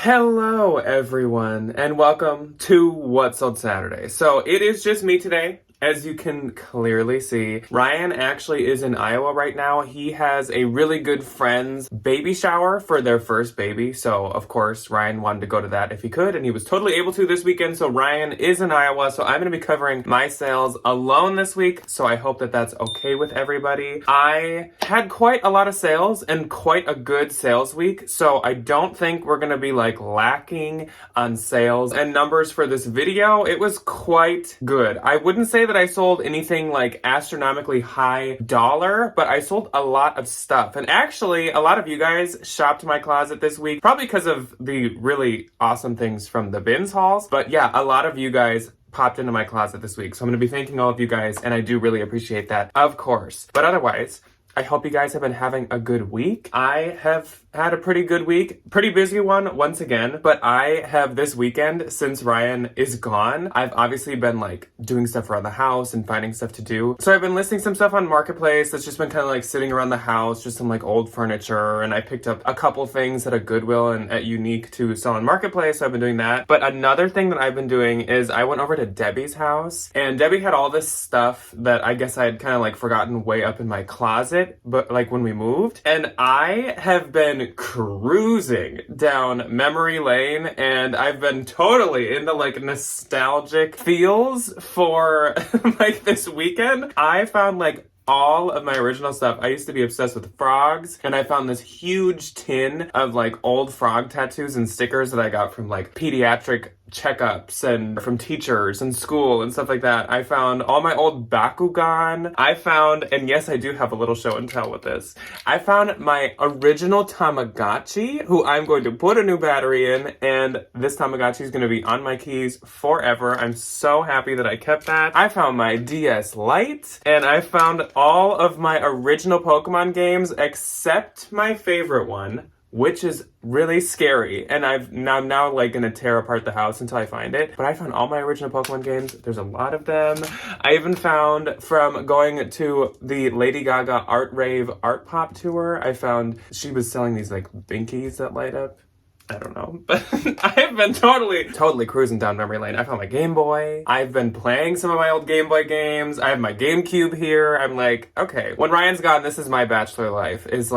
Hello everyone and welcome to What's Sold Saturday. So it is just me today. As you can clearly see, Ryan actually is in Iowa right now. He has a really good friend's baby shower for their first baby. So of course, Ryan wanted to go to that if he could, and he was totally able to this weekend. So Ryan is in Iowa. So I'm going to be covering my sales alone this week. So I hope that that's okay with everybody. I had quite a lot of sales and quite a good sales week. So I don't think we're going to be lacking on sales and numbers for this video. It was quite good. I wouldn't say that I sold anything astronomically high dollar, but I sold a lot of stuff. And actually, a lot of you guys shopped my closet this week, probably because of the really awesome things from the bins hauls. But yeah, a lot of you guys popped into my closet this week. So I'm going to be thanking all of you guys, and I do really appreciate that, of course. But otherwise, I hope you guys have been having a good week. I have had a pretty good week, pretty busy one once again, but I have this weekend, since Ryan is gone, I've obviously been doing stuff around the house and finding stuff to do. So I've been listing some stuff on Marketplace that's just been kind of sitting around the house, just some old furniture, and I picked up a couple things at a Goodwill and at Unique to sell on Marketplace, so I've been doing that. But another thing that I've been doing is I went over to Debbie's house, and Debbie had all this stuff that I guess I had kind of forgotten way up in my closet, but when we moved, and I have been cruising down memory lane, and I've been totally into nostalgic feels for this weekend. I found all of my original stuff. I used to be obsessed with frogs, and I found this huge tin of old frog tattoos and stickers that I got from pediatric checkups and from teachers and school and stuff like that. I found all my old Bakugan. I found, and yes, I do have a little show and tell with this, I found my original Tamagotchi, who I'm going to put a new battery in, and this Tamagotchi is going to be on my keys forever. I'm so happy that I kept that. I found my DS Lite, and I found all of my original Pokemon games except my favorite one, which is really scary, and I'm now gonna tear apart the house until I find it. But I found all my original Pokemon games. There's a lot of them. I even found, from going to the Lady Gaga Art Rave Art Pop tour, I found she was selling these binkies that light up. I don't know, but I've been totally cruising down memory lane. I found my Game Boy. I've been playing some of my old Game Boy games. I have my GameCube here. I'm okay, when Ryan's gone, this is my bachelor life, is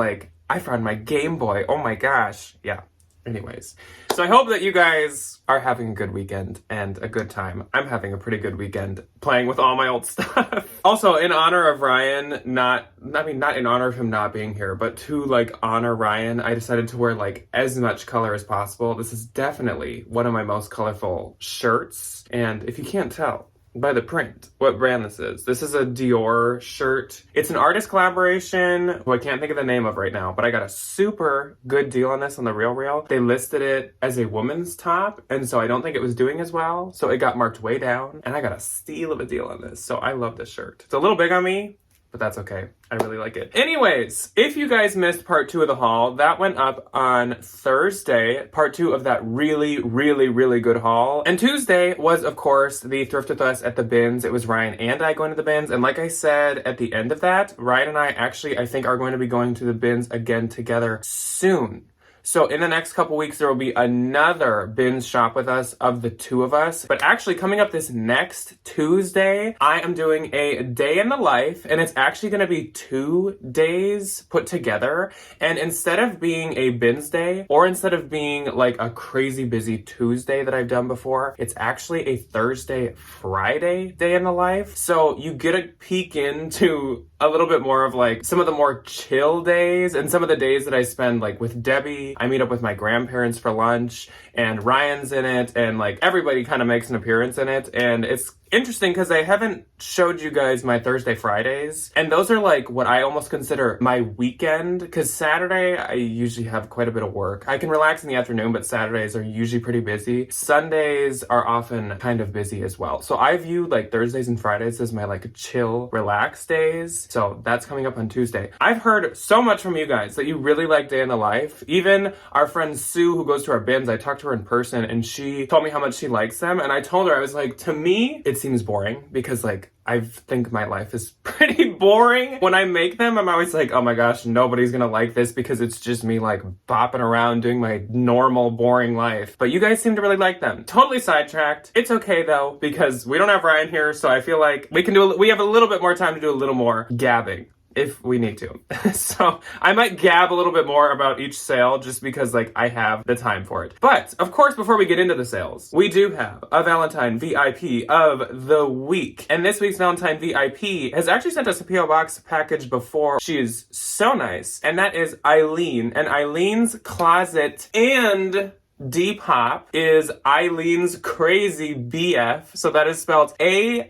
I found my Game Boy. Oh my gosh. Yeah. Anyways, so I hope that you guys are having a good weekend and a good time. I'm having a pretty good weekend playing with all my old stuff. Also, in honor of Ryan, not in honor of him not being here, but to honor Ryan, I decided to wear as much color as possible. This is definitely one of my most colorful shirts. And if you can't tell by the print what brand this is a Dior shirt. It's an artist collaboration who I can't think of the name of right now, but I got a super good deal on this on the RealReal. They listed it as a woman's top, and so I don't think it was doing as well, so it got marked way down, and I got a steal of a deal on this. So I love this shirt. It's a little big on me, but that's okay. I really like it. Anyways, if you guys missed part 2 of the haul, that went up on Thursday, part 2 of that really, really, really good haul. And Tuesday was, of course, the Thrift With Us at the bins. It was Ryan and I going to the bins. And like I said at the end of that, Ryan and I actually, I think, are going to be going to the bins again together soon. So in the next couple weeks, there will be another bins shop with us of the two of us. But actually coming up this next Tuesday, I am doing a day in the life, and it's actually going to be 2 days put together. And instead of being a bins day, or instead of being a crazy busy Tuesday that I've done before, it's actually a Thursday, Friday day in the life. So you get a peek into a little bit more of some of the more chill days and some of the days that I spend with Debbie. I meet up with my grandparents for lunch, and Ryan's in it, and everybody kind of makes an appearance in it. And it's interesting because I haven't showed you guys my Thursday, Fridays, and those are what I almost consider my weekend, because Saturday I usually have quite a bit of work. I can relax in the afternoon, but Saturdays are usually pretty busy. Sundays are often kind of busy as well. So I view Thursdays and Fridays as my chill, relax days. So that's coming up on Tuesday. I've heard so much from you guys that you really like Day in the Life. Even our friend Sue, who goes to our bins, I talked to her in person, and she told me how much she likes them, and I told her, I was to me, it's seems boring because like I think my life is pretty boring. When I make them, I'm always like, oh my gosh, nobody's gonna like this because it's just me like bopping around doing my normal boring life. But you guys seem to really like them. Totally sidetracked. It's okay though, because we don't have Ryan here, so I feel like we have a little bit more time to do a little more gabbing if we need to. So I might gab a little bit more about each sale just because like I have the time for it. But of course, before we get into the sales, we do have a Valentine VIP of the week. And this week's Valentine VIP has actually sent us a PO Box package before. She is so nice. And that is Eileen. And Eileen's Closet and Depop is Eileen's Crazy BF. So that is spelled AILEENSCRAZY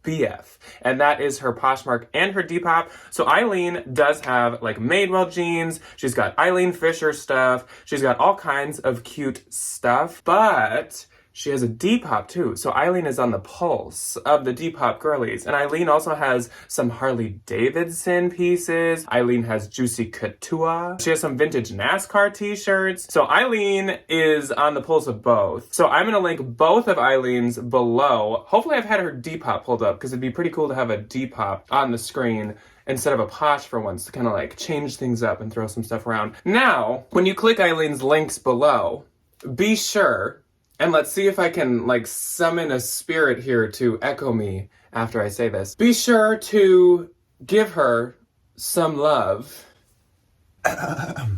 BF. And that is her Poshmark and her Depop. So Eileen does have like Madewell jeans. She's got Eileen Fisher stuff. She's got all kinds of cute stuff. But she has a Depop too. So Eileen is on the pulse of the Depop girlies. And Eileen also has some Harley Davidson pieces. Eileen has Juicy Couture. She has some vintage NASCAR t-shirts. So Eileen is on the pulse of both. So I'm going to link both of Eileen's below. Hopefully I've had her Depop pulled up because it'd be pretty cool to have a Depop on the screen instead of a Posh for once to kind of like change things up and throw some stuff around. Now, when you click Eileen's links below, be sure, and let's see if I can like summon a spirit here to echo me after I say this. Be sure to give her some love. I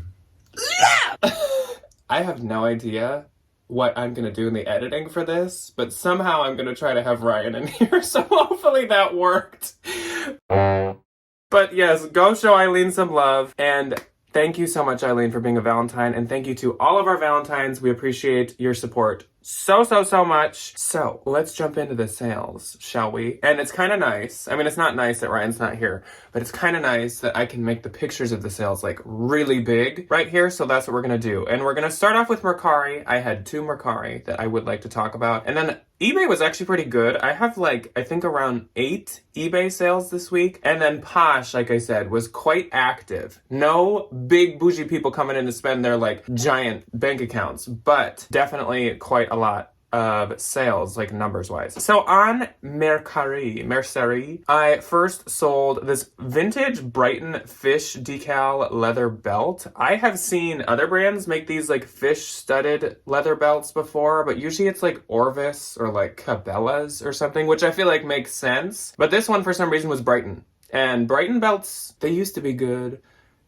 have no idea what I'm gonna do in the editing for this, but somehow I'm gonna try to have Ryan in here, so hopefully that worked. But yes, go show Eileen some love, and thank you so much, Eileen, for being a Valentine, and thank you to all of our Valentines. We appreciate your support so much. So let's jump into the sales, shall we? And it's kind of nice. I mean, it's not nice that Ryan's not here, but it's kind of nice that I can make the pictures of the sales like really big right here. So that's what we're going to do. And we're going to start off with Mercari. I had 2 Mercari that I would like to talk about. And then eBay was actually pretty good. I have like, I think around 8 eBay sales this week. And then Posh, like I said, was quite active. No big bougie people coming in to spend their like giant bank accounts, but definitely quite a lot of sales, like numbers wise. So on Mercari, I first sold this vintage Brighton fish decal leather belt. I have seen other brands make these like fish studded leather belts before, but usually it's like Orvis or like Cabela's or something, which I feel like makes sense. But this one for some reason was Brighton. And Brighton belts, they used to be good.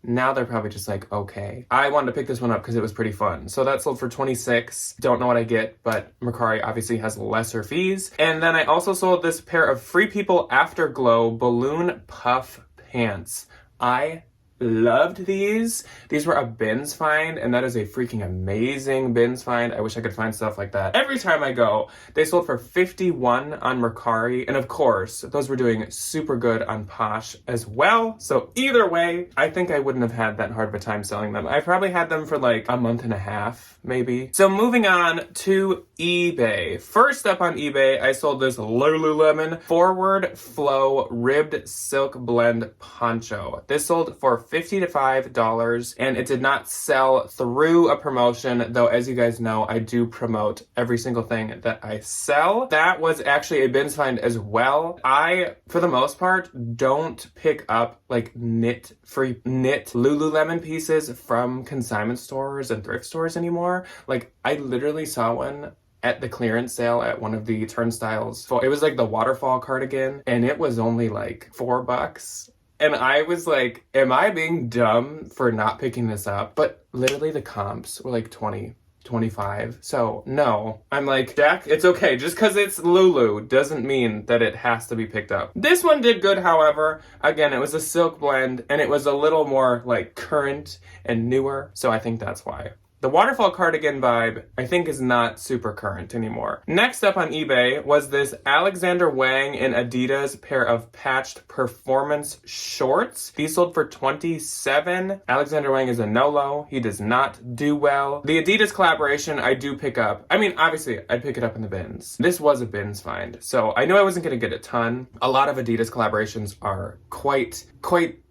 Now they're probably just like, okay. I wanted to pick this one up because it was pretty fun. So that sold for $26. Don't know what I get, but Mercari obviously has lesser fees. And then I also sold this pair of Free People Afterglow balloon puff pants. I loved these. These were a bins find, and that is a freaking amazing bins find. I wish I could find stuff like that every time I go. They sold for $51 on Mercari, and of course, those were doing super good on Posh as well. So either way, I think I wouldn't have had that hard of a time selling them. I probably had them for like a month and a half, maybe. So moving on to eBay. First up on eBay, I sold this Lululemon Forward Flow Ribbed Silk Blend Poncho. This sold for $55, and it did not sell through a promotion, though as you guys know, I do promote every single thing that I sell. That was actually a bins find as well. I, for the most part, don't pick up like knit Lululemon pieces from consignment stores and thrift stores anymore. Like, I literally saw one at the clearance sale at one of the turnstiles. It was like the waterfall cardigan, and it was only like $4. And I was like, am I being dumb for not picking this up? But literally the comps were like 20, 25. So no, I'm like, Jack, it's okay. Just because it's Lulu doesn't mean that it has to be picked up. This one did good, however. Again, it was a silk blend, and it was a little more like current and newer. So I think that's why. The waterfall cardigan vibe, I think, is not super current anymore. Next up on eBay was this Alexander Wang and Adidas pair of patched performance shorts. These sold for $27. Alexander Wang is a no-low. He does not do well. The Adidas collaboration I do pick up. I mean, obviously, I'd pick it up in the bins. This was a bins find, so I knew I wasn't going to get a ton. A lot of Adidas collaborations are quite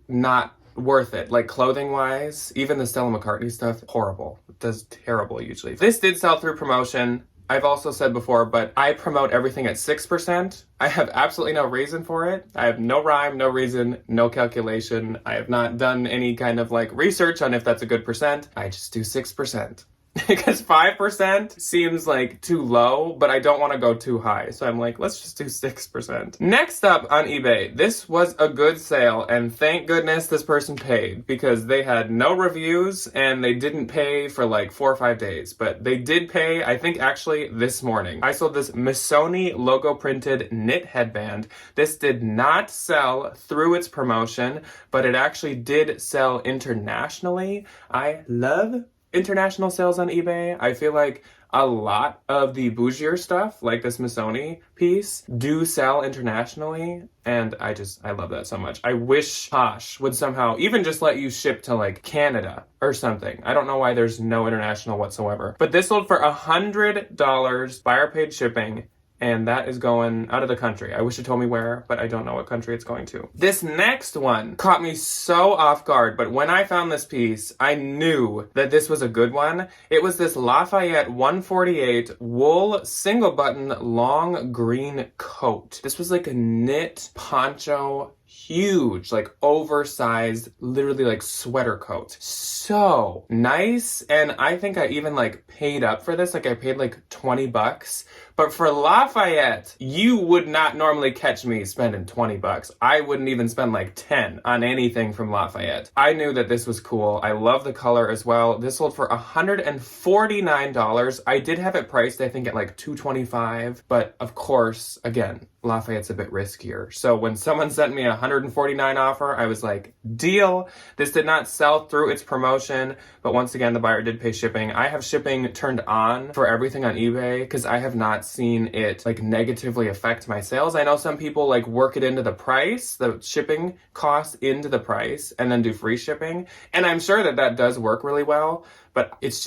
not worth it, like clothing wise. Even the Stella McCartney stuff, horrible. does terrible usually. This did sell through promotion. I've also said before, but I promote everything at 6%. I have absolutely no reason for it. I have no rhyme, no reason, no calculation. I have not done any kind of like research on if that's a good percent. I just do 6%. Because 5% seems like too low, but I don't want to go too high. So I'm like, let's just do 6%. Next up on eBay, this was a good sale, and thank goodness this person paid because they had no reviews and they didn't pay for like 4 or 5 days, but they did pay, I think actually this morning. I sold this Missoni logo printed knit headband. This did not sell through its promotion, but it actually did sell internationally. I love international sales on eBay. I feel like a lot of the bougier stuff, like this Missoni piece, do sell internationally, and I love that so much. I wish Posh would somehow even just let you ship to like Canada or something. I don't know why there's no international whatsoever. But this sold for $100, buyer paid shipping, and that is going out of the country. I wish it told me where, but I don't know what country it's going to. This next one caught me so off guard, but when I found this piece, I knew that this was a good one. It was this Lafayette 148 wool single button long green coat. This was like a knit poncho, huge, like oversized, literally like sweater coat. So nice. And I think I even like paid up for this. Like I paid like $20. But for Lafayette, you would not normally catch me spending $20. I wouldn't even spend like 10 on anything from Lafayette. I knew that this was cool. I love the color as well. This sold for $149. I did have it priced, I think, at like $225. But of course, again, Lafayette's a bit riskier. So when someone sent me a $149 offer, I was like, deal. This did not sell through its promotion, but once again, the buyer did pay shipping. I have shipping turned on for everything on eBay because I have not seen it like negatively affect my sales. I know some people like work it into the price, the shipping costs into the price, and then do free shipping. And I'm sure that that does work really well, but it's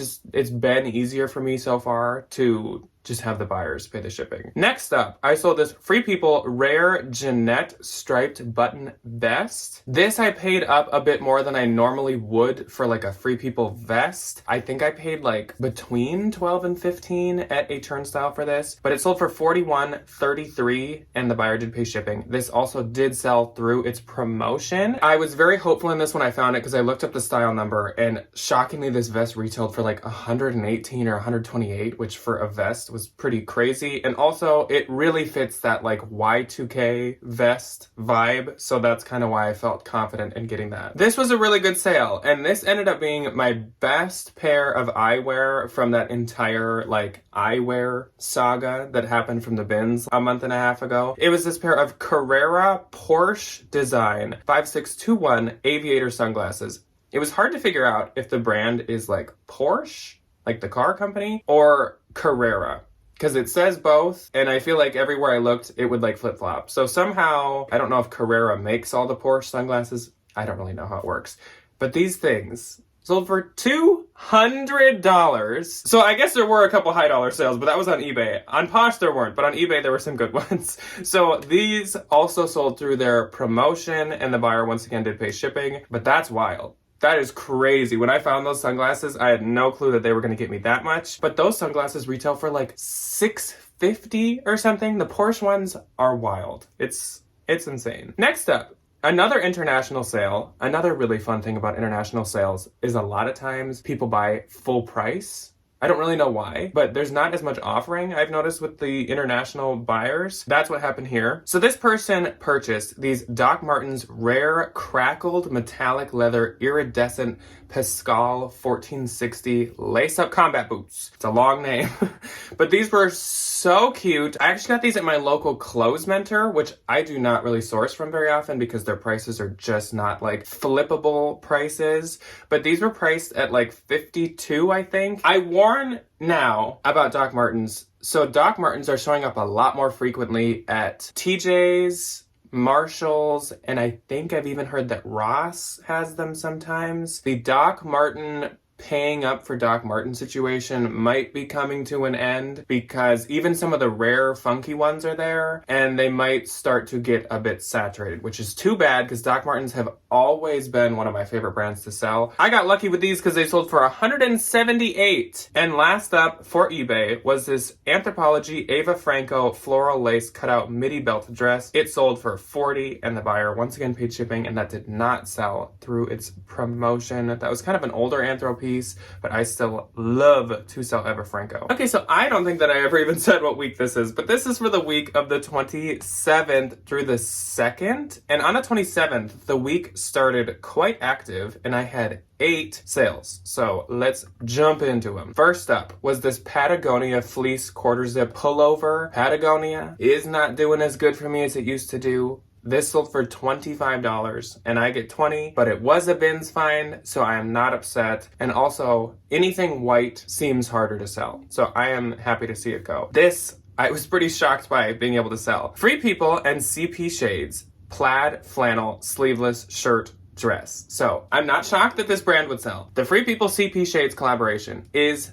been easier for me so far to just have the buyers pay the shipping. Next up, I sold this Free People Rare Jeanette striped button vest. This I paid up a bit more than I normally would for like a Free People vest. I think I paid like between 12 and 15 at a turnstile for this, but it sold for $41.33 and the buyer did pay shipping. This also did sell through its promotion. I was very hopeful in this when I found it because I looked up the style number, and shockingly this vest retailed for like $118 or $128, which for a vest was pretty crazy. And also it really fits that like Y2K vest vibe, so that's kind of why I felt confident in getting that. This was a really good sale, and this ended up being my best pair of eyewear from that entire like eyewear saga that happened from the bins a month and a half ago. It was this pair of Carrera Porsche design 5621 aviator sunglasses. It was hard to figure out if the brand is like Porsche, like the car company, or Carrera, because it says both, and I feel like everywhere I looked, it would like flip-flop. So somehow, I don't know if Carrera makes all the Porsche sunglasses. I don't really know how it works. But these things sold for $200. So I guess there were a couple high dollar sales, but that was on eBay. On Posh there weren't, but on eBay there were some good ones. So these also sold through their promotion, and the buyer once again did pay shipping, but that's wild. That is crazy. When I found those sunglasses, I had no clue that they were going to get me that much. But those sunglasses retail for like $650 or something. The Porsche ones are wild. It's insane. Next up, another international sale. Another really fun thing about international sales is a lot of times people buy full price. I don't really know why, but there's not as much offering I've noticed with the international buyers. That's what happened here. So this person purchased these Doc Martens rare crackled metallic leather iridescent Pascal 1460 lace-up combat boots. It's a long name, but these were so cute. I actually got these at my local clothes mentor, which I do not really source from very often because their prices are just not like flippable prices. But these were priced at like $52, I think. I warn now about Doc Martens. So Doc Martens are showing up a lot more frequently at TJ's, Marshalls, and I think I've even heard that Ross has them sometimes. The Doc Marten paying up for Doc Marten situation might be coming to an end because even some of the rare funky ones are there and they might start to get a bit saturated, which is too bad because Doc Martens have always been one of my favorite brands to sell. I got lucky with these because they sold for $178. And last up for eBay was this Anthropologie Ava Franco floral lace cutout midi belt dress. It sold for $40 and the buyer once again paid shipping, and that did not sell through its promotion. That was kind of an older Anthro piece, but I still love to sell Eva Franco. Okay, so I don't think that I ever even said what week this is, but this is for the week of the 27th through the 2nd. And on the 27th, the week started quite active and I had 8 sales. So let's jump into them. First up was this Patagonia fleece quarter zip pullover. Patagonia is not doing as good for me as it used to do. This sold for $25 and I get 20, but it was a bins find, so I am not upset. And also, anything white seems harder to sell, so I am happy to see it go. This, I was pretty shocked by being able to sell. Free People and CP Shades, plaid flannel sleeveless shirt dress. So I'm not shocked that this brand would sell. The Free People CP Shades collaboration is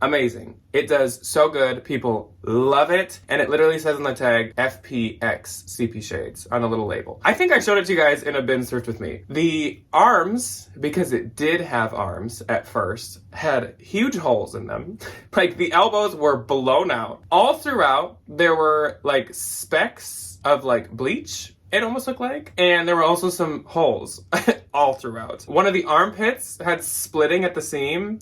amazing. It does so good. People love it. And it literally says on the tag, FPX CP Shades on a little label. I think I showed it to you guys in a bin thrift with me. The arms, because it did have arms at first, had huge holes in them. Like the elbows were blown out. All throughout, there were like specks of like bleach, it almost looked like. And there were also some holes all throughout. One of the armpits had splitting at the seam.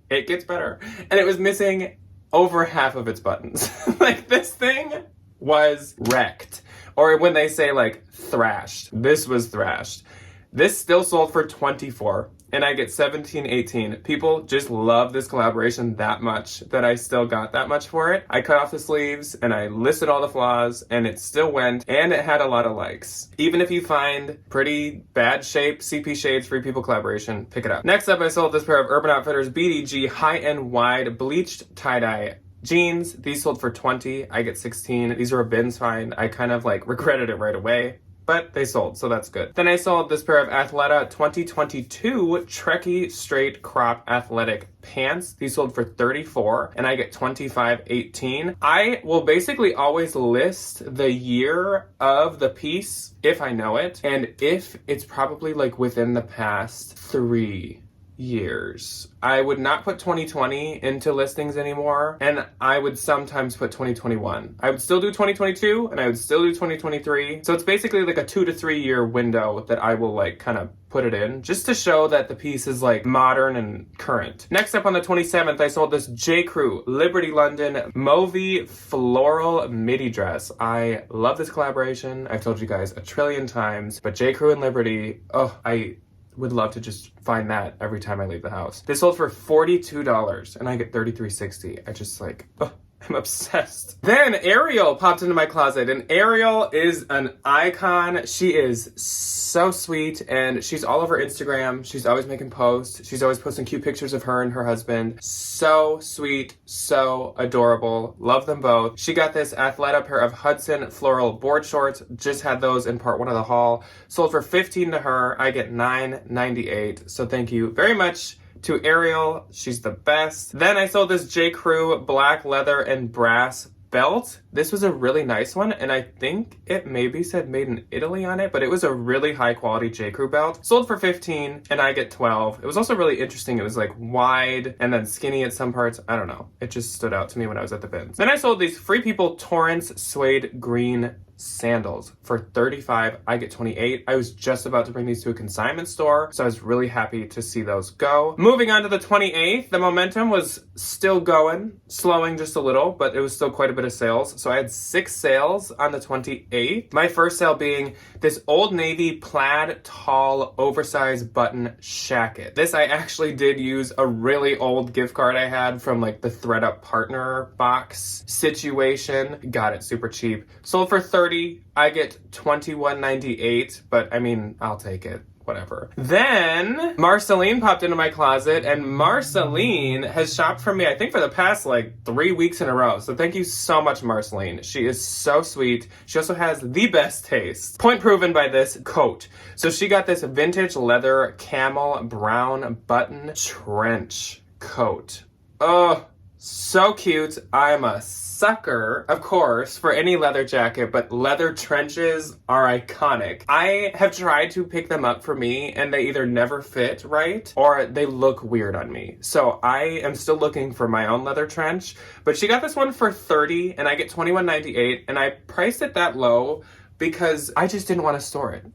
It gets better. And it was missing over half of its buttons. Like this thing was wrecked. Or when they say like thrashed, this was thrashed. This still sold for $24 and I get 17, 18. People just love this collaboration that much that I still got that much for it. I cut off the sleeves and I listed all the flaws and it still went and it had a lot of likes. Even if you find pretty bad shape CP Shades Free People collaboration, pick it up. Next up, I sold this pair of Urban Outfitters BDG high-end wide bleached tie-dye jeans. These sold for $20. I get 16. These were a bins find. I kind of like regretted it right away, but they sold, so that's good. Then I sold this pair of Athleta 2022 Trekkie straight crop athletic pants. These sold for $34 and I get 25.18. I will basically always list the year of the piece if I know it, and if it's probably like within the past 3 years. I would not put 2020 into listings anymore, and I would sometimes put 2021. I would still do 2022 and I would still do 2023. So it's basically like a 2 to 3 year window that I will like kind of put it in just to show that the piece is like modern and current. Next up on the 27th, I sold this J. Crew Liberty London Mauvey floral midi dress. I love this collaboration. I've told you guys a trillion times, but J. Crew and Liberty, oh, I would love to just find that every time I leave the house. This sold for $42 and I get $33.60. I just like, oh, I'm obsessed. Then Ariel popped into my closet, and Ariel is an icon. She is so sweet and she's all over Instagram. She's always making posts. She's always posting cute pictures of her and her husband. So sweet, so adorable. Love them both. She got this Athleta pair of Hudson floral board shorts. Just had those in part 1 of the haul. Sold for $15 to her. I get $9.98. So thank you very much to Ariel. She's the best. Then I sold this J. Crew black leather and brass belt. This was a really nice one, and I think it maybe said made in Italy on it, but it was a really high quality J. Crew belt. Sold for $15 and I get $12. It was also really interesting. It was like wide and then skinny at some parts. I don't know. It just stood out to me when I was at the bins. Then I sold these Free People Torrance suede green sandals for $35. I get $28. I was just about to bring these to a consignment store, so I was really happy to see those go. Moving on to the 28th, the momentum was still going, slowing just a little, but it was still quite a bit of sales. So I had 6 sales on the 28th. My first sale being this Old Navy plaid tall oversized button shacket. This I actually did use a really old gift card I had from like the ThredUp partner box situation. Got it super cheap. Sold for $30. I get $21.98, but I mean, I'll take it. whatever. Then Marceline popped into my closet, and Marceline has shopped for me, I think, for the past like 3 weeks in a row. So thank you so much, Marceline. She is so sweet. She also has the best taste. Point proven by this coat. So she got this vintage leather camel brown button trench coat. Oh, so cute. I'm a sucker, of course, for any leather jacket, but leather trenches are iconic. I have tried to pick them up for me, and they either never fit right or they look weird on me. So I am still looking for my own leather trench, but she got this one for $30 and I get $21.98, and I priced it that low because I just didn't want to store it.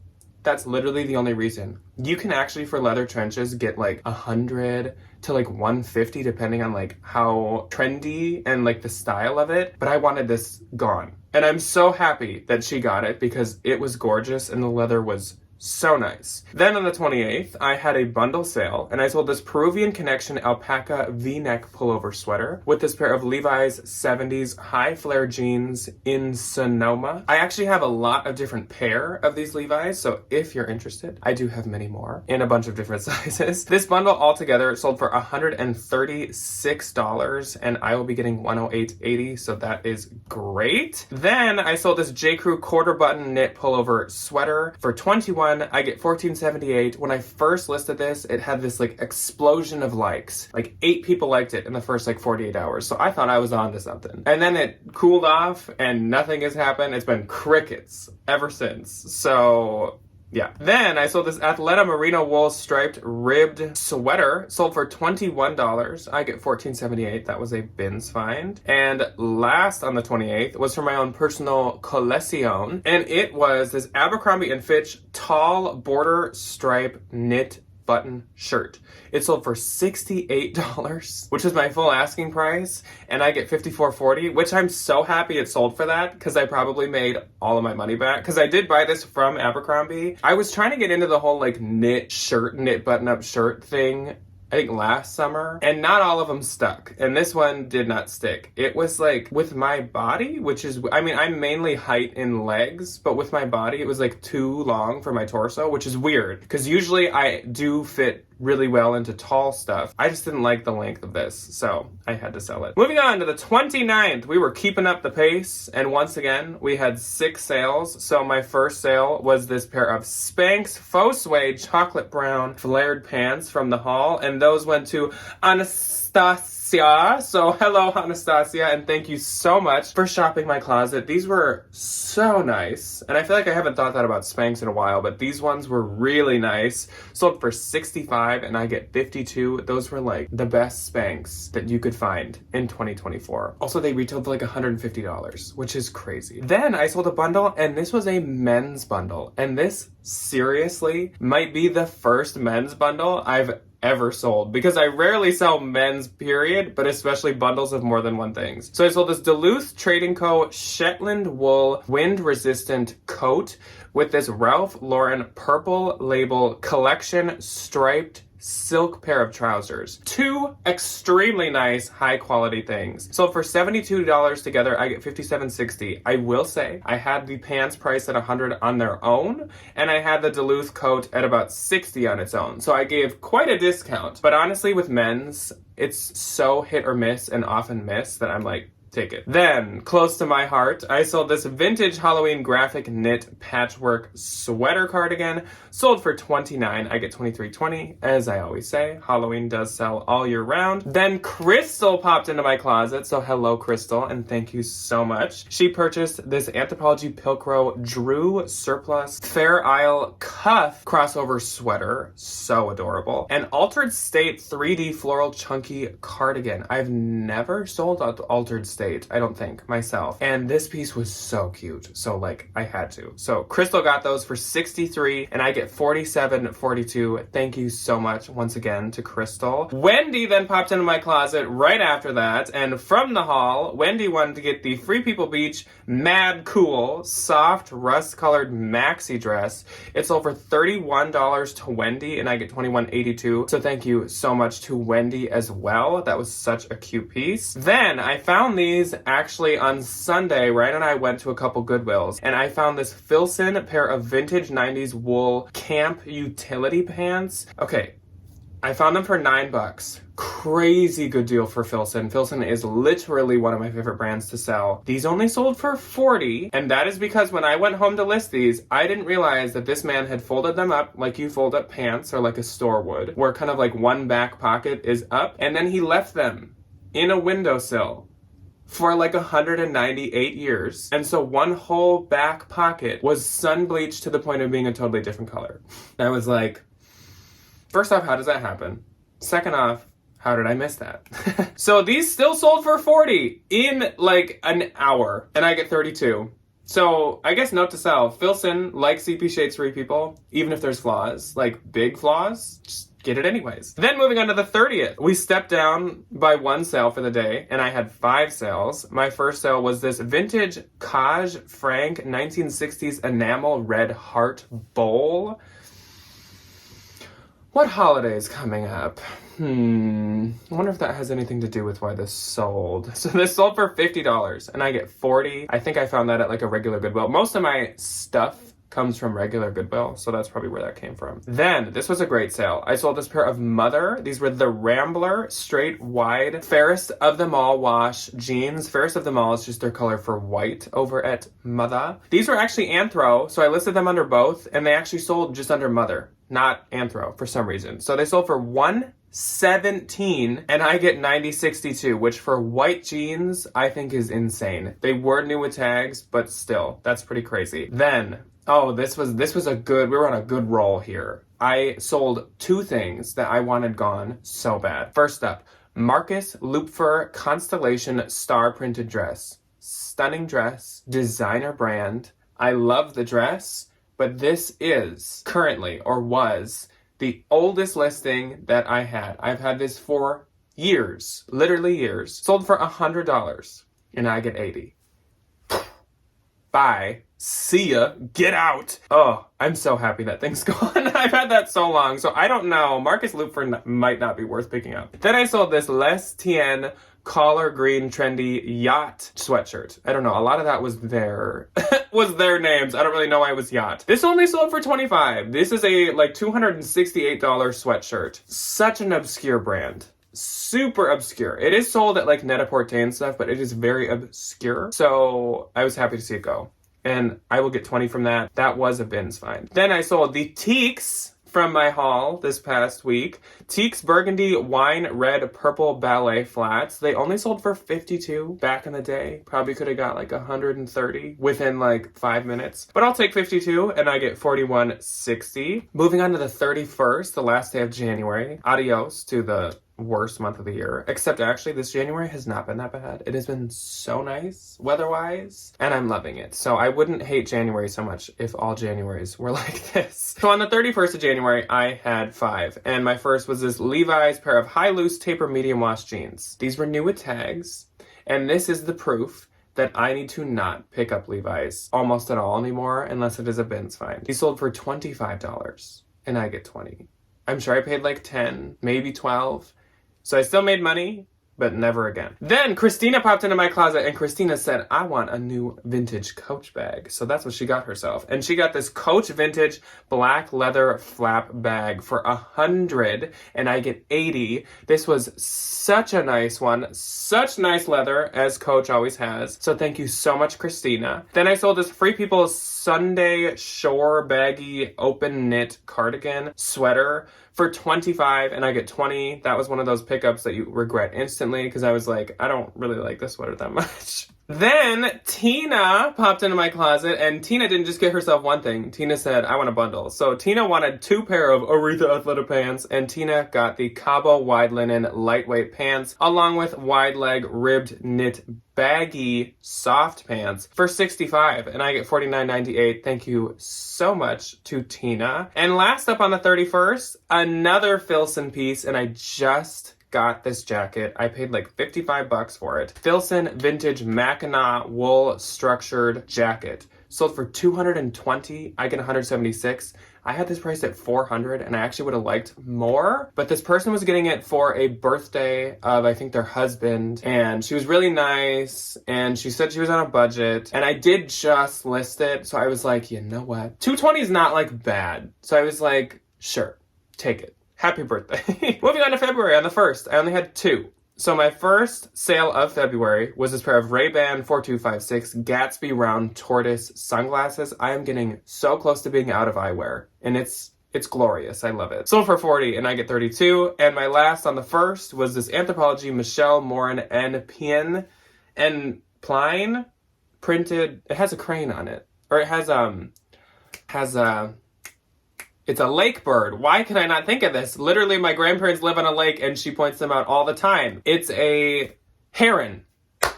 That's literally the only reason. You can actually, for leather trenches, get like 100 to like 150 depending on like how trendy and like the style of it. But I wanted this gone. And I'm so happy that she got it because it was gorgeous and the leather was so nice. Then on the 28th, I had a bundle sale and I sold this Peruvian Connection alpaca V-neck pullover sweater with this pair of Levi's 70s high flare jeans in Sonoma. I actually have a lot of different pair of these Levi's, so if you're interested, I do have many more in a bunch of different sizes. This bundle altogether sold for $136 and I will be getting $108.80, so that is great. Then I sold this J. Crew quarter button knit pullover sweater for $21. I get $14.78. When I first listed this, it had this like explosion of likes. Like 8 people liked it in the first like 48 hours. So I thought I was on to something. And then it cooled off and nothing has happened. It's been crickets ever since. So yeah. Then I sold this Athleta merino wool striped ribbed sweater, sold for $21. I get $14.78. That was a bins find. And last on the 28th was for my own personal colección, and it was this Abercrombie & Fitch tall border stripe knit button shirt. It sold for $68, which is my full asking price, and I get $54.40, which I'm so happy it sold for that because I probably made all of my money back because I did buy this from Abercrombie. I was trying to get into the whole like knit button-up shirt thing, I think last summer, and not all of them stuck, and this one did not stick. It was like with my body, which is, I mean, I'm mainly height in legs, but with my body it was like too long for my torso, which is weird because usually I do fit really well into tall stuff. I just didn't like the length of this, so I had to sell it. Moving on to the 29th, we were keeping up the pace, and once again, we had 6 sales. So my first sale was this pair of Spanx faux suede chocolate brown flared pants from the haul, and those went to Anastasia. So hello, Anastasia, and thank you so much for shopping my closet. These were so nice, and I feel like I haven't thought that about Spanx in a while, but these ones were really nice. Sold for $65 and I get $52. Those were like the best Spanx that you could find in 2024. Also, they retailed for like $150, which is crazy. Then I sold a bundle, and this was a men's bundle, and this seriously might be the first men's bundle I've ever sold, because I rarely sell men's period, but especially bundles of more than one things. So I sold this Duluth Trading Co. Shetland wool wind resistant coat with this Ralph Lauren purple label collection striped silk pair of trousers. 2 extremely nice high quality things. So for $72 together, I get $57.60. I will say I had the pants priced at $100 on their own, and I had the Duluth coat at about $60 on its own. So I gave quite a discount. But honestly, with men's, it's so hit or miss and often miss that I'm like, take it. Then, close to my heart, I sold this vintage Halloween graphic knit patchwork sweater cardigan, sold for $29. I get $23.20. As I always say, Halloween does sell all year round. Then Crystal popped into my closet, so hello Crystal, and thank you so much. She purchased this Anthropologie Pilcrow Drew Surplus Fair Isle cuff crossover sweater, so adorable, and Altered State 3D floral chunky cardigan. I've never sold Altered State, I don't think, myself. And this piece was so cute. So like, I had to. So Crystal got those for $63 and I get $47.42. Thank you so much once again to Crystal. Wendy then popped into my closet right after that. And from the haul, Wendy wanted to get the Free People Beach Mad Cool soft rust colored maxi dress. It's sold for $31 to Wendy and I get $21.82. So thank you so much to Wendy as well. That was such a cute piece. Then I found these these actually on Sunday. Ryan and I went to a couple Goodwills, and I found this Filson pair of vintage 90s wool camp utility pants. Okay, I found them for $9. Crazy good deal for Filson. Filson is literally one of my favorite brands to sell. These only sold for $40, and that is because when I went home to list these, I didn't realize that this man had folded them up like you fold up pants or like a store would, where kind of like one back pocket is up, and then he left them in a windowsill for like 198 years. And so one whole back pocket was sun bleached to the point of being a totally different color. I was like, first off, how does that happen? Second off, how did I miss that? So these still sold for $40 in like an hour, and I get 32. So I guess note to self, Filson, like CP Shades 3 people, even if there's flaws, like big flaws, just get it anyways. Then moving on to the 30th, we stepped down by one sale for the day, and I had 5 sales. My first sale was this vintage Kaj Frank 1960s enamel red heart bowl. What holiday is coming up? I wonder if that has anything to do with why this sold. So this sold for $50, and I get 40. I think I found that at like a regular Goodwill. Most of my stuff comes from regular Goodwill, so that's probably where that came from. Then, this was a great sale. I sold this pair of Mother. These were the Rambler straight wide Fairest of Them All wash jeans. Fairest of Them All is just their color for white over at Mother. These were actually Anthro, so I listed them under both, and they actually sold just under Mother, not Anthro for some reason. So they sold for $117, and I get $90.62, which for white jeans, I think is insane. They were new with tags, but still, that's pretty crazy. Then, oh, this was we were on a good roll here. I sold 2 things that I wanted gone so bad. First up, Marcus Lupfer Constellation Star Printed Dress. Stunning dress, designer brand. I love the dress, but this is currently, or was, the oldest listing that I had. I've had this for years, literally years. Sold for $100, and I get 80. Bye. See ya. Get out. Oh, I'm so happy that thing's gone. I've had that so long, so I don't know. Marcus Lupfer might not be worth picking up. Then I sold this Les Tien collar green trendy yacht sweatshirt. I don't know. A lot of that was their names. I don't really know why it was yacht. This only sold for $25. This is a like $268 sweatshirt. Such an obscure brand. Super obscure. It is sold at like Net-a-Porter and stuff, but it is very obscure. So I was happy to see it go. And I will get 20 from that. That was a bin's find. Then I sold the Teaks from my haul this past week. Teaks Burgundy Wine Red Purple Ballet Flats. They only sold for $52 back in the day. Probably could have got like $130 within like 5 minutes. But I'll take $52 and I get $41.60. Moving on to the 31st, the last day of January. Adios to the worst month of the year, except actually this January has not been that bad. It has been so nice weather-wise, and I'm loving it. So I wouldn't hate January so much if all Januaries were like this. So on the 31st of January, I had 5, and my first was this Levi's pair of high-loose taper medium wash jeans. These were new with tags, and this is the proof that I need to not pick up Levi's almost at all anymore unless it is a bin's find. These sold for $25, and I get 20. I'm sure I paid like 10, maybe 12. So I still made money, but never again. Then Christina popped into my closet and Christina said, I want a new vintage Coach bag. So that's what she got herself. And she got this Coach vintage black leather flap bag for $100 and I get 80. This was such a nice one. Such nice leather, as Coach always has. So thank you so much, Christina. Then I sold this Free People Sunday Shore baggy open knit cardigan sweater for $25 and I get 20. That was one of those pickups that you regret instantly because I was like, I don't really like this sweater that much. Then Tina popped into my closet and Tina didn't just get herself one thing. Tina said, I want a bundle. So Tina wanted 2 pair of Aretha Athleta pants and Tina got the Cabo wide linen lightweight pants along with wide leg ribbed knit baggy soft pants for $65 and I get $49.98. Thank you so much to Tina. And last up on the 31st, another Filson piece and I just got this jacket. I paid like $55 for it. Filson Vintage Mackinac Wool Structured Jacket. Sold for $220. I get $176. I had this priced at $400 and I actually would have liked more, but this person was getting it for a birthday of, I think, their husband, and she was really nice and she said she was on a budget, and I did just list it, so I was like, you know what? $220 is not like bad. So I was like, sure, take it. Happy birthday. Moving on to February on the 1st, I only had 2. So my first sale of February was this pair of Ray-Ban 4256 Gatsby round tortoise sunglasses. I am getting so close to being out of eyewear, and it's glorious. I love it. Sold for $40 and I get $32. And my last on the 1st was this Anthropologie Michelle Morin N Pien and Pline printed. It has a crane on it, or it has it's a lake bird. Why can I not think of this? Literally, my grandparents live on a lake and she points them out all the time. It's a heron.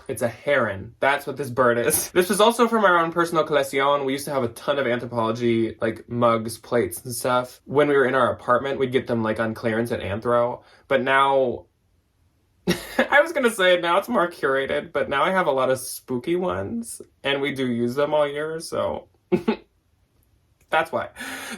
It's a heron. That's what this bird is. This was also from our own personal collection. We used to have a ton of Anthropologie, like mugs, plates, and stuff. When we were in our apartment, we'd get them like on clearance at Anthro. But now, I was gonna say now it's more curated, but now I have a lot of spooky ones and we do use them all year, so... That's why.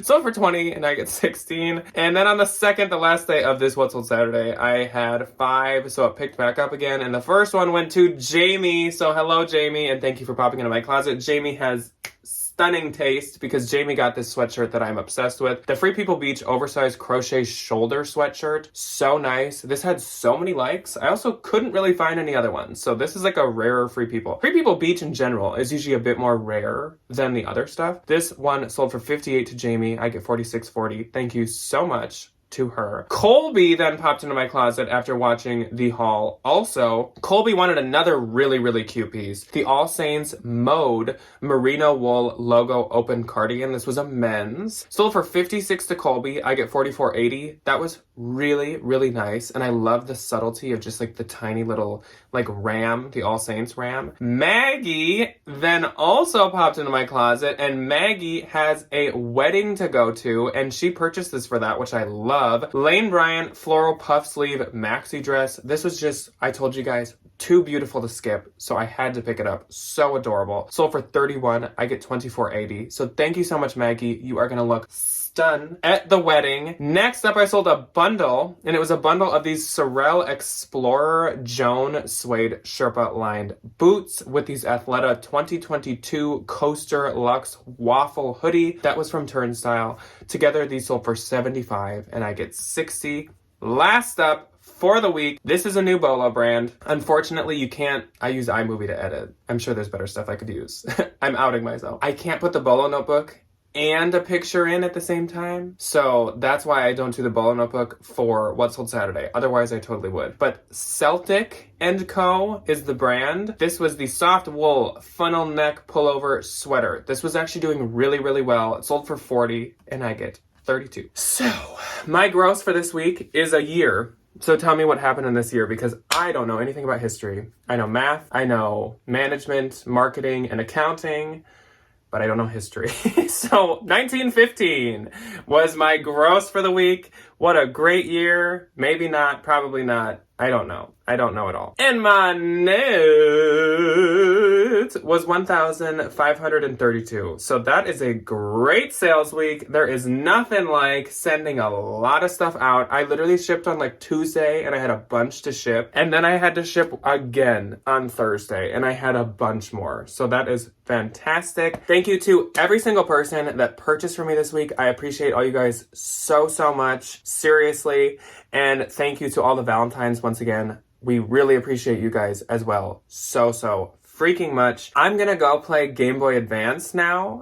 Sold for $20 and I get $16. And then on the 2nd, the last day of this What Sold Saturday, I had 5, so it picked back up again. And the first one went to Jamie. So hello, Jamie, and thank you for popping into my closet. Jamie has stunning taste because Jamie got this sweatshirt that I'm obsessed with. The Free People Beach oversized crochet shoulder sweatshirt. So nice. This had so many likes. I also couldn't really find any other ones. So this is like a rarer Free People. Free People Beach in general is usually a bit more rare than the other stuff. This one sold for $58 to Jamie. I get $46.40. Thank you so much to her. Colby then popped into my closet after watching the haul. Also, Colby wanted another really, really cute piece. The All Saints Mode merino wool logo open cardigan. This was a men's. Sold for $56 to Colby. I get $44.80. That was really, really nice. And I love the subtlety of just like the tiny little like ram, the All Saints ram. Maggie then also popped into my closet, and Maggie has a wedding to go to, and she purchased this for that, which I love. Lane Bryant floral puff sleeve maxi dress. This was just, I told you guys, too beautiful to skip, so I had to pick it up. So adorable. Sold for $31. I get $24.80. So thank you so much, Maggie. You are gonna look stunned at the wedding. Next up, I sold a bundle, and it was a bundle of these Sorel Explorer Joan suede Sherpa lined boots with these Athleta 2022 Coaster Luxe waffle hoodie. That was from Turnstile. Together, these sold for $75, and I get $60. Last up for the week, this is a new Bolo brand. Unfortunately, you can't, I use iMovie to edit. I'm sure there's better stuff I could use. I'm outing myself. I can't put the Bolo notebook and a picture in at the same time. So that's why I don't do the Bolo notebook for What Sold Saturday. Otherwise, I totally would. But Celtic & Co. is the brand. This was the soft wool funnel neck pullover sweater. This was actually doing really, really well. It sold for $40 and I get $32. So my gross for this week is a year. So tell me what happened in this year, because I don't know anything about history. I know math, I know management, marketing, and accounting, but I don't know history. So 1915 was my gross for the week. What a great year. Maybe not, probably not. I don't know. I don't know at all. And my net was 1,532. So that is a great sales week. There is nothing like sending a lot of stuff out. I literally shipped on like Tuesday and I had a bunch to ship. And then I had to ship again on Thursday and I had a bunch more. So that is fantastic. Thank you to every single person that purchased from me this week. I appreciate all you guys so, so much. Seriously. And thank you to all the Valentines once again. We really appreciate you guys as well. So, so freaking much. I'm gonna go play Game Boy Advance now.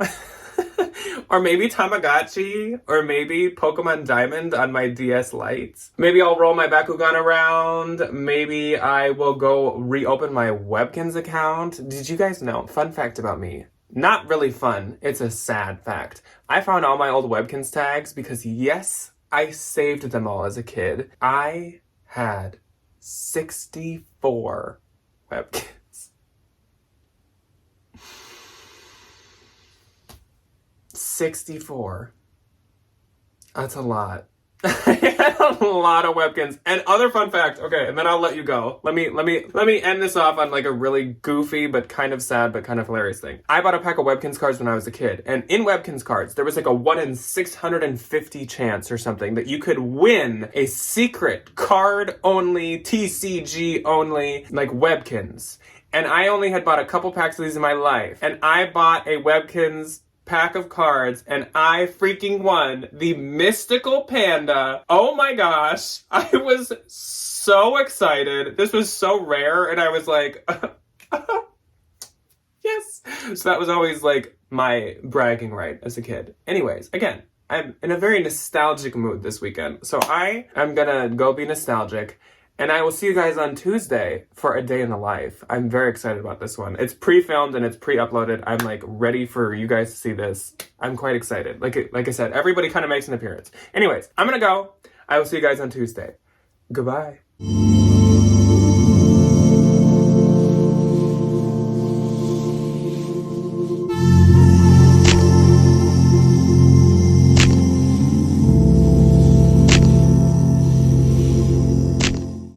Or maybe Tamagotchi. Or maybe Pokemon Diamond on my DS Lite. Maybe I'll roll my Bakugan around. Maybe I will go reopen my Webkins account. Did you guys know? Fun fact about me. Not really fun. It's a sad fact. I found all my old Webkins tags because yes, I saved them all as a kid. I had 64 Webkins. 64. That's a lot. I had a lot of Webkins. And other fun fact, okay, and then I'll let you go. Let me end this off on like a really goofy but kind of sad but kind of hilarious thing. I bought a pack of Webkins cards when I was a kid, and in Webkins cards there was like a 1 in 650 chance or something that you could win a secret card only, TCG only, like Webkins. And I only had bought a couple packs of these in my life, and I bought a Webkins pack of cards, and I freaking won the mystical panda. Oh my gosh, I was so excited. This was so rare, and I was like, yes. So that was always like my bragging right as a kid. Anyways, again, I'm in a very nostalgic mood this weekend, so I am gonna go be nostalgic. And I will see you guys on Tuesday for a day in the life. I'm very excited about this one. It's pre-filmed and it's pre-uploaded. I'm like ready for you guys to see this. I'm quite excited. Like I said, everybody kind of makes an appearance. Anyways, I'm gonna go. I will see you guys on Tuesday. Goodbye.